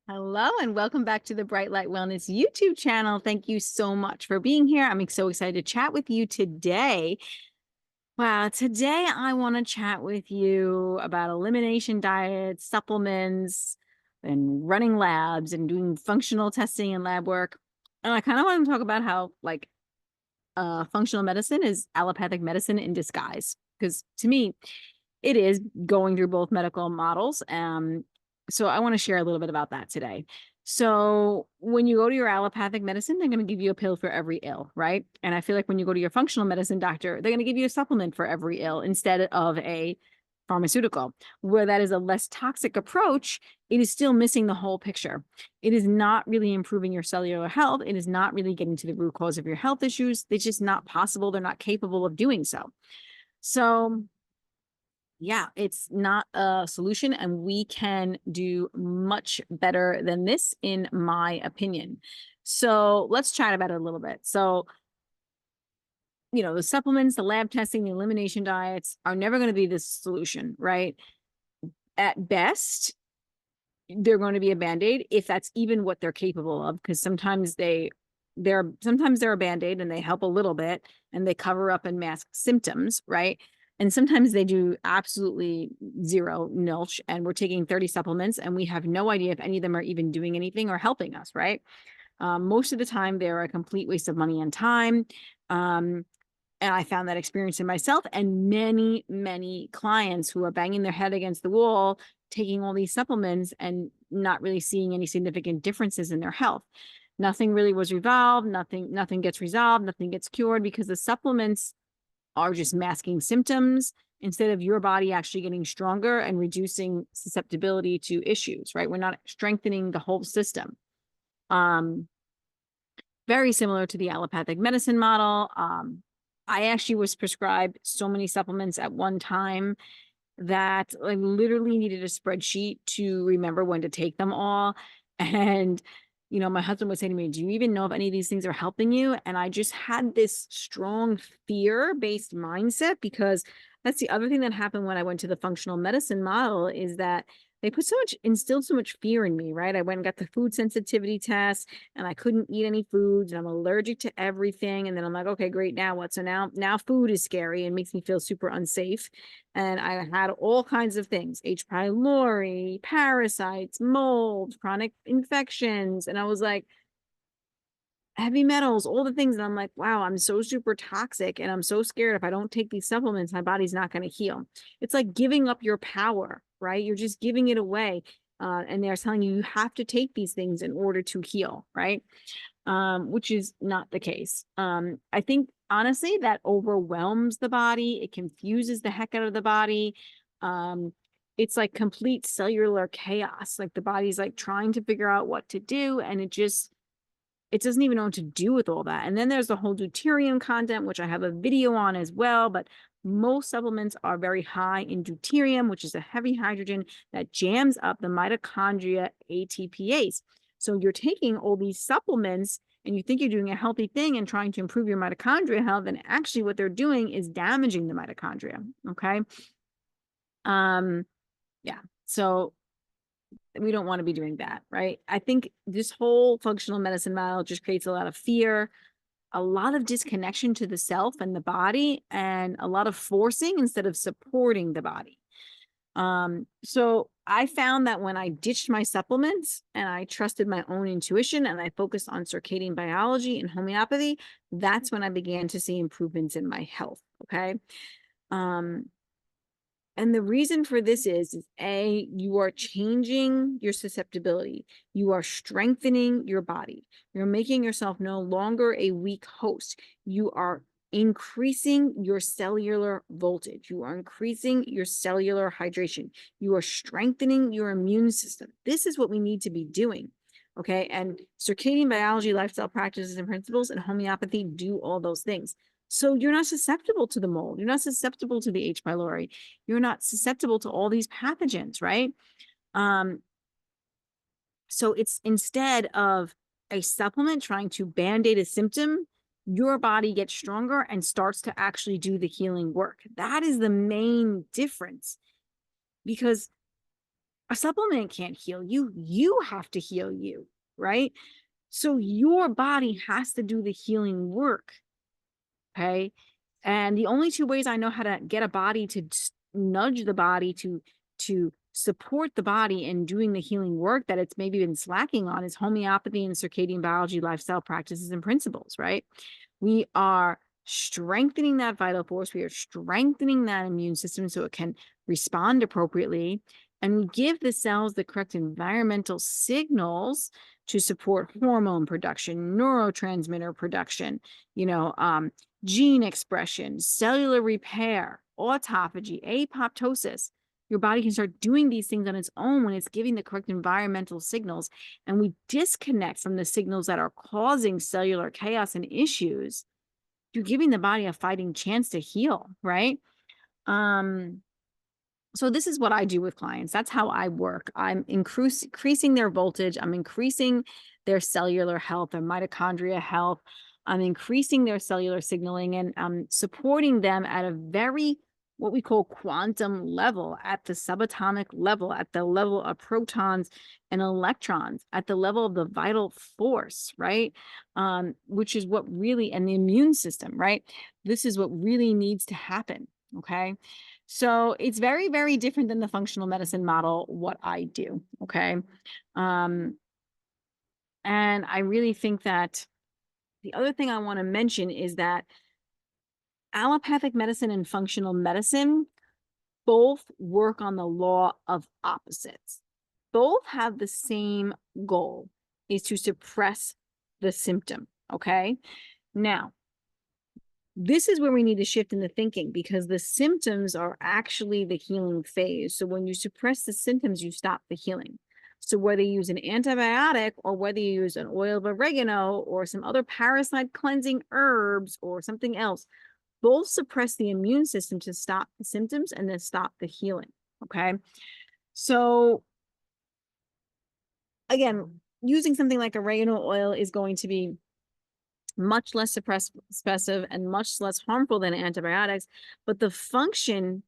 Hello and welcome back to the Bright Light Wellness YouTube channel. Thank you so much for being here. I'm so excited to chat with you today. Wow, today I want to chat with you about elimination diets, supplements, and running labs and doing functional testing and lab work. And I kind of want to talk about how functional medicine is allopathic medicine in disguise. Because to me, it is going through both medical models. So I want to share a little bit about that today. So when you go to your allopathic medicine, they're going to give you a pill for every ill, right? And I feel like when you go to your functional medicine doctor, they're going to give you a supplement for every ill instead of a pharmaceutical. Where that is a less toxic approach, it is still missing the whole picture. It is not really improving your cellular health. It is not really getting to the root cause of your health issues. It's just not possible. They're not capable of doing so. So yeah, it's not a solution, and we can do much better than this, in my opinion. So let's chat about it a little bit. So, the supplements, the lab testing, the elimination diets are never going to be the solution, right? At best, they're going to be a Band-Aid, if that's even what they're capable of, because sometimes they're a Band-Aid and they help a little bit and they cover up and mask symptoms, right? And sometimes they do absolutely zero nilch, and we're taking 30 supplements and we have no idea if any of them are even doing anything or helping us, right? Most of the time, they're a complete waste of money and time. And I found that experience in myself and many, many clients who are banging their head against the wall, taking all these supplements and not really seeing any significant differences in their health. Nothing really was resolved. Nothing gets resolved. Nothing gets cured because the supplements are just masking symptoms instead of your body actually getting stronger and reducing susceptibility to issues, right? We're not strengthening the whole system. Very similar to the allopathic medicine model. I actually was prescribed so many supplements at one time that I literally needed a spreadsheet to remember when to take them all. And, my husband would say to me, do you even know if any of these things are helping you? And I just had this strong fear-based mindset, because that's the other thing that happened when I went to the functional medicine model, is that they instilled so much fear in me, right? I went and got the food sensitivity test and I couldn't eat any foods and I'm allergic to everything. And then I'm like, okay, great. Now what? So now food is scary and makes me feel super unsafe. And I had all kinds of things, H. pylori, parasites, mold, chronic infections. And I was like, heavy metals, all the things. And I'm like, wow, I'm so super toxic. And I'm so scared if I don't take these supplements, my body's not going to heal. It's like giving up your power, right? You're just giving it away. And they're telling you have to take these things in order to heal, right? Which is not the case. I think honestly that overwhelms the body. It confuses the heck out of the body. It's like complete cellular chaos. Like the body's like trying to figure out what to do, and it doesn't even know what to do with all that. And then there's the whole deuterium content, which I have a video on as well. But most supplements are very high in deuterium, which is a heavy hydrogen that jams up the mitochondria ATPase. So you're taking all these supplements and you think you're doing a healthy thing and trying to improve your mitochondria health. And actually what they're doing is damaging the mitochondria. Okay. Yeah. So we don't want to be doing that, right? I think this whole functional medicine model just creates a lot of fear, a lot of disconnection to the self and the body, and a lot of forcing instead of supporting the body. So I found that when I ditched my supplements and I trusted my own intuition and I focused on circadian biology and homeopathy, that's when I began to see improvements in my health. Okay. And the reason for this is A, you are changing your susceptibility. You are strengthening your body. You're making yourself no longer a weak host. You are increasing your cellular voltage. You are increasing your cellular hydration. You are strengthening your immune system. This is what we need to be doing. Okay. And circadian biology, lifestyle practices and principles, and homeopathy do all those things. So you're not susceptible to the mold. You're not susceptible to the H. pylori. You're not susceptible to all these pathogens, right? So it's instead of a supplement trying to band-aid a symptom, your body gets stronger and starts to actually do the healing work. That is the main difference, because A supplement can't heal you. You have to heal you, right? So your body has to do the healing work. Okay. And the only two ways I know how to get a body to nudge the body to support the body in doing the healing work that it's maybe been slacking on is homeopathy and circadian biology, lifestyle practices and principles, right? We are strengthening that vital force. We are strengthening that immune system so it can respond appropriately. And we give the cells the correct environmental signals to support hormone production, neurotransmitter production, gene expression, cellular repair, autophagy, apoptosis. Your body can start doing these things on its own when it's giving the correct environmental signals. And we disconnect from the signals that are causing cellular chaos and issues. You're giving the body a fighting chance to heal, right? So this is what I do with clients. That's how I work. I'm increasing their voltage. I'm increasing their cellular health, their mitochondria health. I'm increasing their cellular signaling, and I'm supporting them at a very, what we call quantum level, at the subatomic level, at the level of protons and electrons, at the level of the vital force, right? Which is what really, and the immune system, right? This is what really needs to happen, okay? So it's very, very different than the functional medicine model, what I do, okay? And I really think that the other thing I want to mention is that allopathic medicine and functional medicine both work on the law of opposites. Both have the same goal, is to suppress the symptom, okay? Now, this is where we need to shift in the thinking, because the symptoms are actually the healing phase. So when you suppress the symptoms, you stop the healing. So whether you use an antibiotic or whether you use an oil of oregano or some other parasite cleansing herbs or something else, both suppress the immune system to stop the symptoms and then stop the healing. Okay. So again, using something like oregano oil is going to be much less suppressive and much less harmful than antibiotics, but the function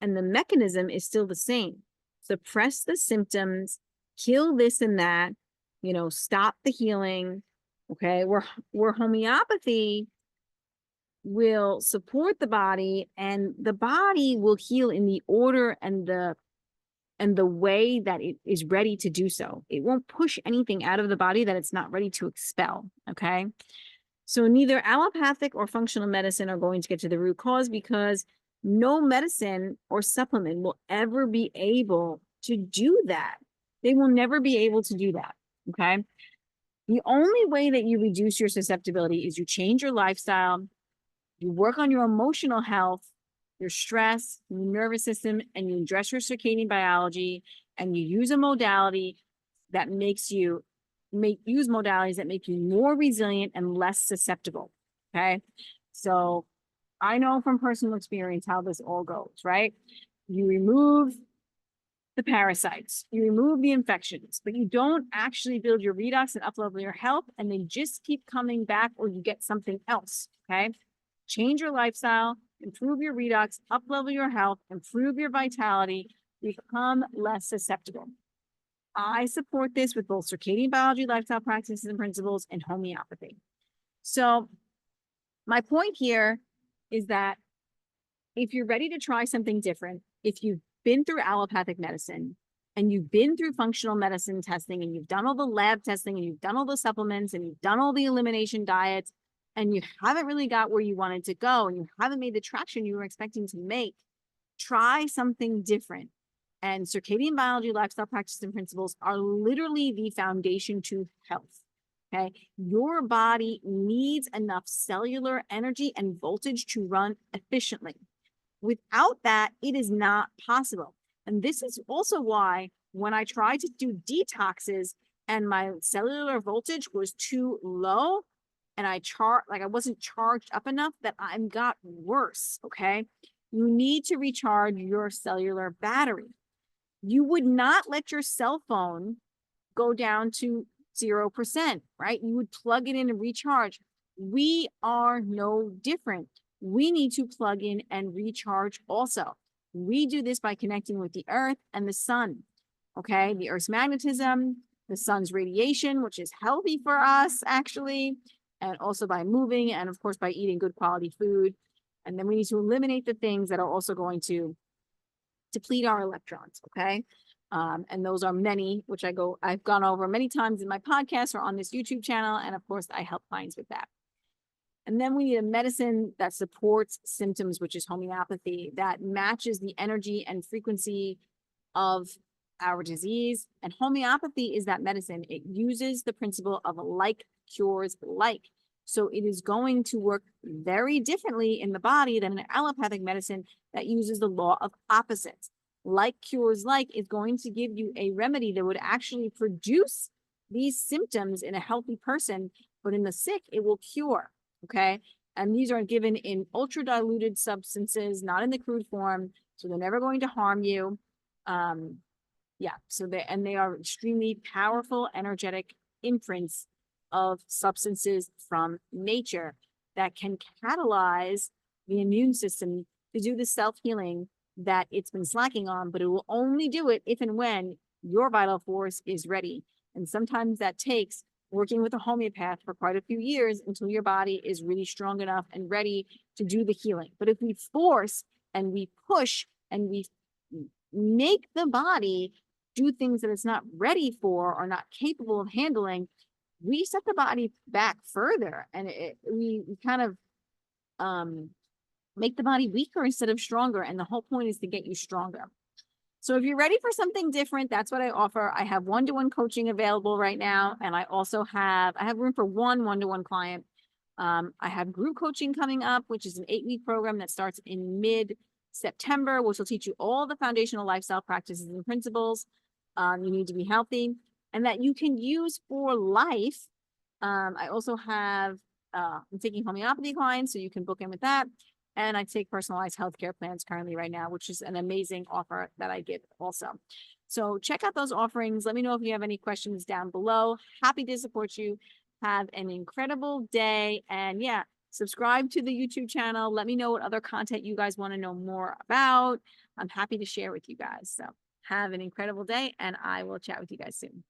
and the mechanism is still the same. Suppress the symptoms, kill this and that, stop the healing. Okay, where homeopathy will support the body, and the body will heal in the order and the way that it is ready to do so. It won't push anything out of the body that it's not ready to expel. Okay. So neither allopathic or functional medicine are going to get to the root cause, because no medicine or supplement will ever be able to do that. They will never be able to do that, okay? The only way that you reduce your susceptibility is you change your lifestyle, you work on your emotional health, your stress, your nervous system, and you address your circadian biology, and you use a modality that makes you use modalities that make you more resilient and less susceptible. Okay. So I know from personal experience how this all goes, right? You remove the parasites, you remove the infections, but you don't actually build your redox and uplevel your health, and they just keep coming back, or you get something else. Okay. Change your lifestyle, improve your redox, uplevel your health, improve your vitality, become less susceptible. I support this with both circadian biology, lifestyle practices and principles, and homeopathy. So my point here is that if you're ready to try something different, if you've been through allopathic medicine and you've been through functional medicine testing and you've done all the lab testing and you've done all the supplements and you've done all the elimination diets and you haven't really got where you wanted to go and you haven't made the traction you were expecting to make, try something different. And circadian biology, lifestyle practices, and principles are literally the foundation to health. Okay. Your body needs enough cellular energy and voltage to run efficiently. Without that, it is not possible. And this is also why when I tried to do detoxes and my cellular voltage was too low and I wasn't charged up enough, that I got worse. Okay. You need to recharge your cellular battery. You would not let your cell phone go down to 0%, right? You would plug it in and recharge. We are no different. We need to plug in and recharge also. We do this by connecting with the earth and the sun. Okay. The Earth's magnetism, the sun's radiation, which is healthy for us actually, and also by moving and of course by eating good quality food. And then we need to eliminate the things that are also going to deplete our electrons. Okay. And those are many, which I've gone over many times in my podcast or on this YouTube channel. And of course, I help clients with that. And then we need a medicine that supports symptoms, which is homeopathy, that matches the energy and frequency of our disease. And homeopathy is that medicine. It uses the principle of like cures like. So it is going to work very differently in the body than an allopathic medicine that uses the law of opposites. Like cures like is going to give you a remedy that would actually produce these symptoms in a healthy person, but in the sick, it will cure. Okay. And these are given in ultra diluted substances, not in the crude form. So they're never going to harm you. Yeah. So they are extremely powerful, energetic imprints of substances from nature that can catalyze the immune system to do the self-healing that it's been slacking on, but it will only do it if and when your vital force is ready. And sometimes that takes working with a homeopath for quite a few years until your body is really strong enough and ready to do the healing. But if we force and we push and we make the body do things that it's not ready for or not capable of handling, we set the body back further, and we kind of make the body weaker instead of stronger. And the whole point is to get you stronger. So if you're ready for something different, that's what I offer. I have one-to-one coaching available right now. And I also have room for one-to-one client. I have group coaching coming up, which is an 8-week program that starts in mid-September, which will teach you all the foundational lifestyle practices and principles you need to be healthy and that you can use for life. I also have, I'm taking homeopathy clients, so you can book in with that. And I take personalized healthcare plans currently right now, which is an amazing offer that I give also. So check out those offerings. Let me know if you have any questions down below. Happy to support you. Have an incredible day. And yeah, subscribe to the YouTube channel. Let me know what other content you guys want to know more about. I'm happy to share with you guys. So have an incredible day, and I will chat with you guys soon.